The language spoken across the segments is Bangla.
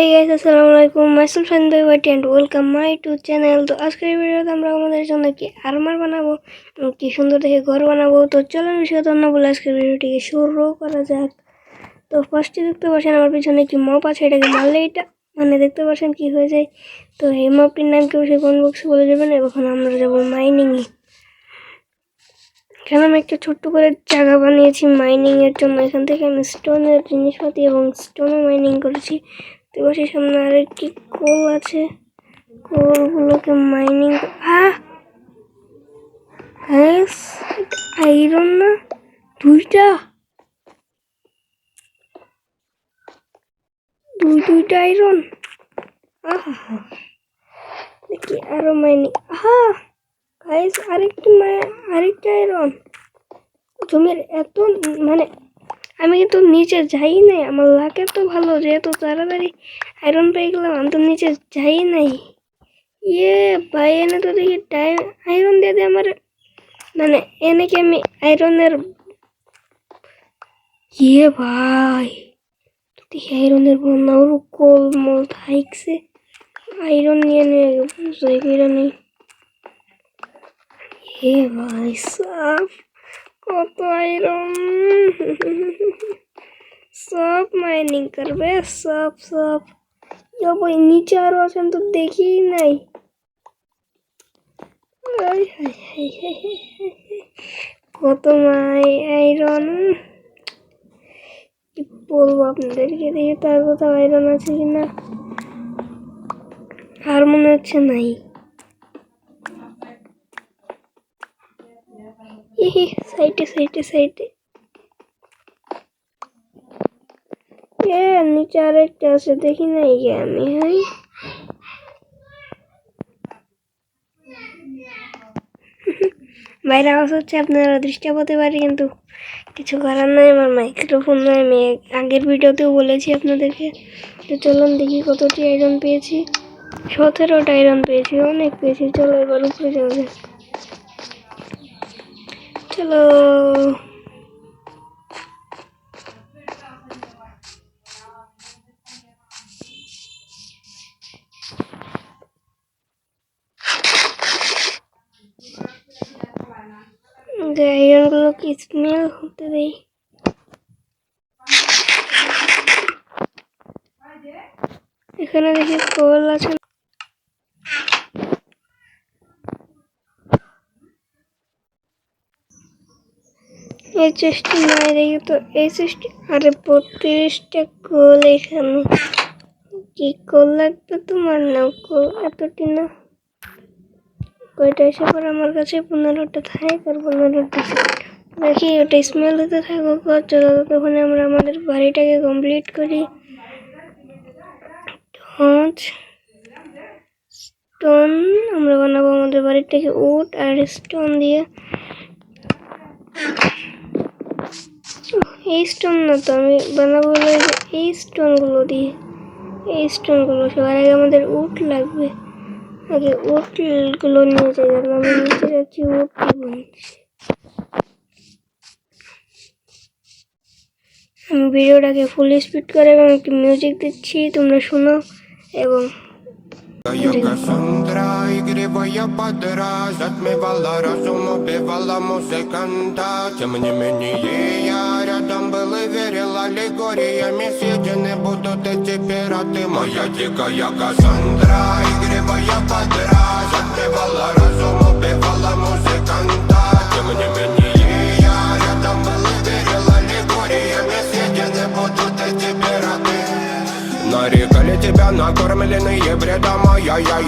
Hey guys, আসসালামু আলাইকুম। মাইসেলফ সাইনবাই YT and welcome my to channel. তো আজকের ভিডিওতে আমরা আমাদের জন্য কি আর্মার বানাবো, কি সুন্দর দেখে ঘর বানাবো। তো চলুন বিষয় না বলে আজকের ভিডিওটিকে শুরু করা যাক। তো ফার্স্টে দেখতে পাচ্ছেন আমার পিছনে কি মপ আছে, এটাকে মারলে এটা দেখতে পাচ্ছেন কি হয়ে যায়। তো এই মপটির নাম কি অবশ্যই কমেন্ট বক্সে বলে যাবেন। এখন আমরা যাবো মাইনিংয়ে। এখানে আমি একটা ছোট্ট করে জায়গা বানিয়েছি মাইনিং এর জন্য। এখান থেকে আমি স্টোনের জিনিসপাতি এবং স্টোনে মাইনিং করেছি। তো বসে সামনে আরেকটি কোল আছে, কোলগুলোকে মাইনিং আয়রন না দুইটা আয়রন। দেখি আরো মাইনিং। গাইস আরেকটা আয়রন। জমির এত আমি কিন্তু নিচে যাই নাই। আমার লাক এত ভালো যে এত তাড়াতাড়ি আয়রন পেয়ে গেলাম। আমি তো নিচে যাই নাই। ভাই এনে তো দেখি টাইম আয়রন দিয়ে দে আমার, এনে কি আমি আয়রনের ভাই দেখি আয়রনের বন্যা ওর কোল মোল থাকছে। আয়রন নিয়ে বুঝাই করে নেই। ভাই সাফ কত আয়রন। সব মাইনিং করবে সব। ভাই নিচে আরো আছেন তো দেখি নাই। কত আয়রন কি বলবো আপনাদেরকে। দেখি তার কোথাও আয়রন আছে কিনা। আর মনে হচ্ছে নাই। সাইডে নিচে আরেকটা আছে দেখি নাই গে আমি। বাইরে আওয়াজ হচ্ছে, আপনারা ডিস্টার্ব হতে পারে, কিন্তু কিছু করার নাই। আমার মাইক্রোফোন নয়। আমি আগের ভিডিওতেও বলেছি আপনাদেরকে। তো চলুন দেখি কতটি আয়রন পেয়েছি। 17টা আয়রন পেয়েছি, অনেক পেয়েছি। চলো এবার উপরে যাওয়া যাক। চলো আয়রনগুলোকে স্মেল হতে দেই। এখানে দেখি কোল আছে। এই চেষ্টি নাই দেখি তো। এই চেষ্টি আরে 32টা কোল। এখানে কি কোল লাগবে তোমার? না কোল এতটি না। কয়টা এসে পর আমার কাছে 15টা থাকে আর 15টা দেখি। ওটা স্মেল হতে থাকুক। চলো তখন আমরা আমাদের বাড়িটাকে কমপ্লিট করি। স্টোন আমরা বানাবো আমাদের বাড়িটাকে উড আর স্টোন দিয়ে। এই স্টোন না তো, আমি বানাবো এই স্টোনগুলো দিয়ে। এই স্টোনগুলো সবার আগে আমাদের উড লাগবে। আগে উডগুলো নিয়ে যাই। আমি নিচে যাচ্ছি উড দিব। আমি ভিডিওটাকে ফুল স্পিড করে এবং একটি মিউজিক দিচ্ছি, তোমরা শোনো। এবং Я Кассандра, игривая подра, затмевала разум, убивала музыканта. Тем не менее я рядом был и верил аллегориями. Съедены будут эти пираты. Моя дикая Кассандра, игривая подра, затмевала разум, убивала музыканта. Тем не менее я рядом был и верил аллегориями. Съедены будут эти пираты. Нарекали тебя накормленные бредом.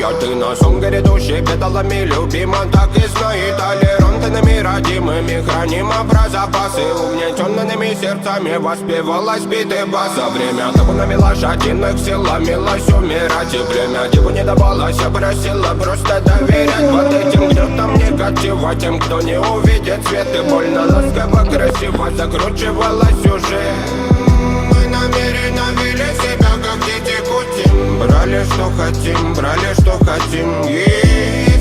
Я ты на сон грядущий педалами любима. Так и знай, толерантными родимыми хранима про запасы. Угнетенными сердцами воспевалась битый бас. За время табунами лошадиных силомилась умирать. И время диву не давалось, я просила просто доверять. Вот этим гнетом негатива, тем, кто не увидит свет. И больно ласково, красиво закручивала сюжет. Мы намеренно вели себя как дети кутим. Брали что хотим, и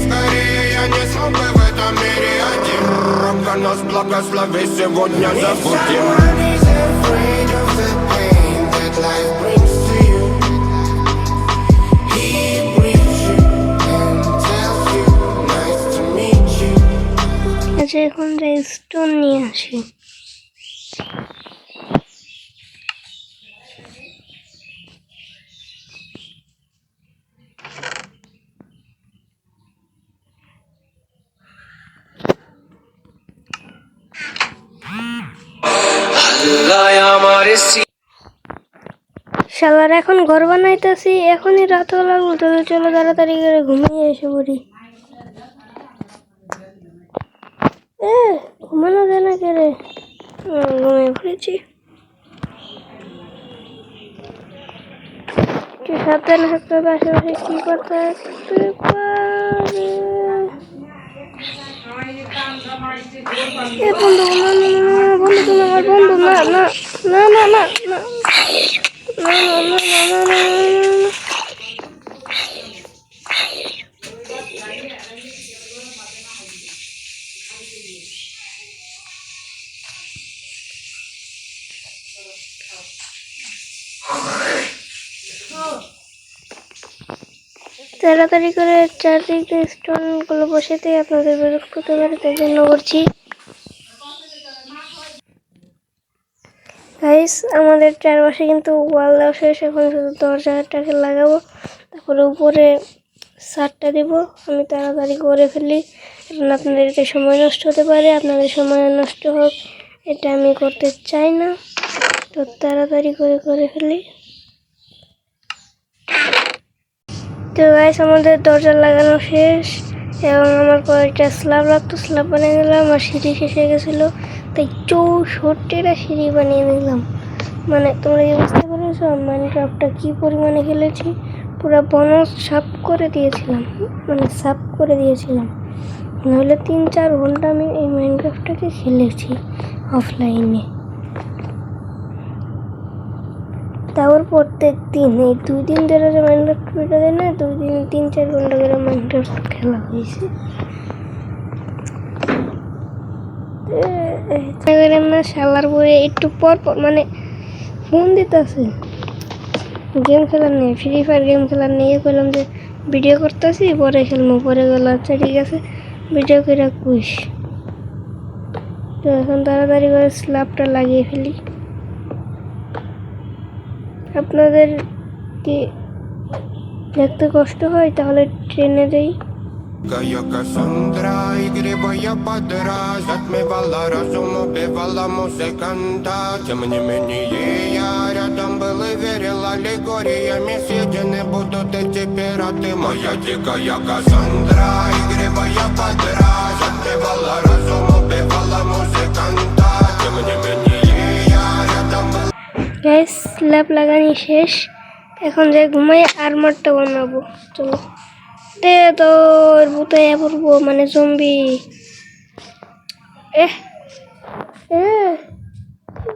скорее я не смог бы в этом мире один. Рока нас благослови, сегодня забудем. স্টোন নিয়ে আসি। শালার এখন ঘর বানাইতেছি, এখনই রাত হয়ে লাগলো, তাহলে চলো তাড়াতাড়ি করে ঘুমিয়ে এসে পড়ি। ঘুমানো যায় না কে রে? ঘুমিয়ে পড়েছি। একটু সাবধানে থাকতে হবে, আশেপাশে কি করতে পারে। বন্ধু, না না না, বন্ধু তুমি আমার বন্ধু, না না না না না না না না না না না না। তাড়াতাড়ি করে চারদিকে স্টোনগুলো বসাতে আপনাদের বিরক্ত করতে পারে, তাই জন্য করছি। গাইস, আমাদের চারপাশে কিন্তু ওয়াল দেওয়া শেষ, এখন শুধু দরজাটাকে লাগাবো, তারপরে উপরে ছাদটা দিব। আমি তাড়াতাড়ি করে ফেলি, কারণ আপনাদের এতে সময় নষ্ট হতে পারে, আপনাদের সময় নষ্ট হোক এটা আমি করতে চাই না, তো তাড়াতাড়ি করে ফেলি। তো গাইস, আমাদের দরজা লাগানো শেষ এবং আমার কয়েকটা স্ল্যাব লাগতো, স্ল্যাব বানিয়ে নিলাম। আর সিঁড়ি শেষ হয়ে গেছিলো, তাই 64টা সিঁড়ি বানিয়ে নিলাম। মানে তোমরা কি বুঝতে পেরেছো মাইনক্রাফটটা কি পরিমাণে খেলেছি? পুরো বনজ সাফ করে দিয়েছিলাম, মানে সাফ করে দিয়েছিলাম। নাহলে 3-4 ঘন্টা আমি এই মাইনক্রাফটটাকে খেলেছি অফলাইনে। তারপর প্রত্যেক দিন, এই 2 দিন ধরে যে মাইনক্রাফট ভিডিও দেয় না, 2 দিন 3-4 ঘন্টা করে মাইনক্রাফট খেলা হয়েছে। না শালার পরে একটু পর মানে ফোন দিতেছে, গেম খেলার নেই, ফ্রি ফায়ার গেম খেলার নেই। বললাম যে ভিডিও করতেছি, পরে খেলবো। পরে গেল আচ্ছা ঠিক আছে, ভিডিও করে কুইস। তো এখন তাড়াতাড়ি করে স্ল্যাবটা লাগিয়ে ফেলি। আপনাদের কি দেখতে কষ্ট হয়? তাহলে ট্রেনে যাই। Я Кассандра, игривая подра, затмевала разум, убивала музыканта. Тем не менее я рядом был и верил аллегориями съедены будут эти пираты. Моя дикая Кассандра, игривая подра, затмевала разум, убивала музыканта. Тем не менее я рядом был. গাইস, স্ল্যাব লাগানি শেষ, এখন যাই ঘুমাই, আর্মারটা বানাবো। চলো দে তোর ভূতে পড়বো, মানে জম্বি।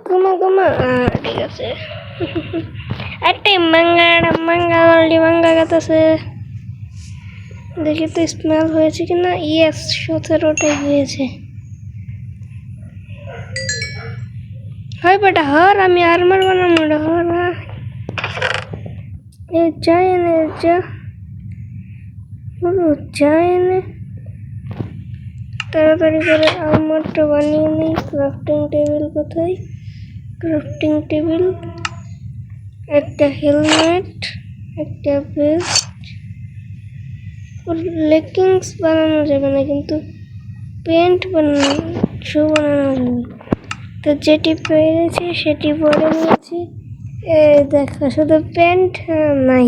ঘুমা ঠিক আছে। একটা মাঙ্গা গাতাছে, দেখি তো স্মেল হয়েছে কিনা। ইয়েস, 17টাই হয়েছে। হয় বেটা হর, আমি আর্মার বানানো হর। যাই এনে যাই এনে তাড়াতাড়ি করে আর্মারটা বানিয়ে নিই। ক্রাফটিং টেবিল কোথায়? ক্রাফটিং টেবিল, একটা হেলমেট, একটা ভেস্ট। লেগিংস বানানো যাবে না, কিন্তু প্যান্ট বানানো, শু বানানো যাবে। তো যেটি পেরেছি সেটি পরে নিয়েছি। দেখো শুধু প্যান্ট নাই,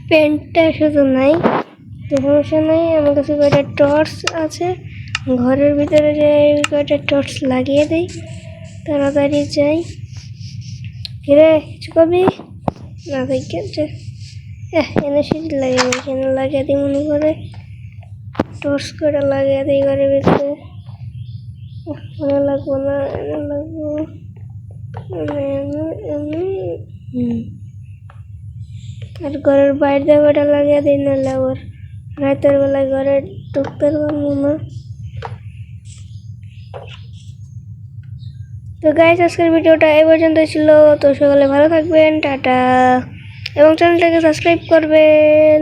প্যান্টটা শুধু নাই, সমস্যা নাই। আমার কাছে কয়টা টর্চ আছে, ঘরের ভিতরে যে কয়টা টর্চ লাগিয়ে দিই। তাড়াতাড়ি যাই। রে কিছু কবি না দেখে এনে সিটি লাগে না, এখানে লাগিয়ে দিই মনে করে। টর্চ করে লাগিয়ে দিই ঘরের ভিতরে। মনে লাগবো না, এনে লাগবো। আর ঘরের বাইরে কটা লাগিয়ে দিই, নাহলে আবার রাতের বেলায় ঘরে ঢুকতে পারবো না। তো গাইস, আজকের ভিডিওটা এই পর্যন্ত ছিল। তো সকলে ভালো থাকবেন, টাটা, এবং চ্যানেলটাকে সাবস্ক্রাইব করবেন।